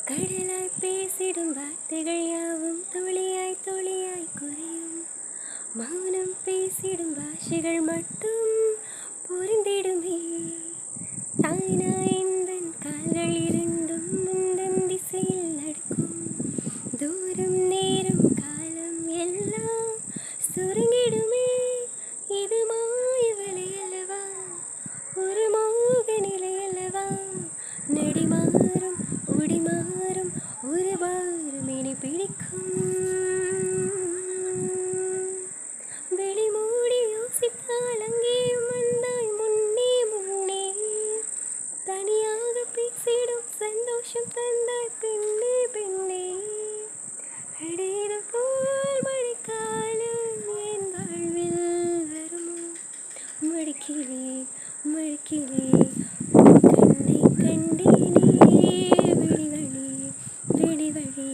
கடலாய் பேசிடும் வார்த்தைகள் யாவும் துளியாய் துளியாய் குறையும். மௌனம் பேசிடும் பாஷைகள் மட்டும் பொருந்திடுமே. தாய்னாய் எந்தன் கால்கள் இரண்டும் முந்தன் திசையில் நடக்கும். தூரம் நேரம் காலம் எல்லாம் சுருங்கிடுமே. இது மாய வலை அல்லவா, ஒரு மோக நிலை அல்லவா. நடிமாறும் ஒடிமாறும் ஒரு வாரம் இனி பிடிக்கும். வெளி மூடி யோசித்தால் அங்கேயும் வந்தாய் முன்னே முன்னே. தனியாக பேசிடும் சந்தோஷம் தந்தாய் பெண்ணே பெண்ணே. அடையது போல் மழைக்காலம் என் வாழ்வில் வருமோ. மடிக்கிலே மடிக்கிலே கண்ணை கண்டேனே. விடிவழி விடிவழி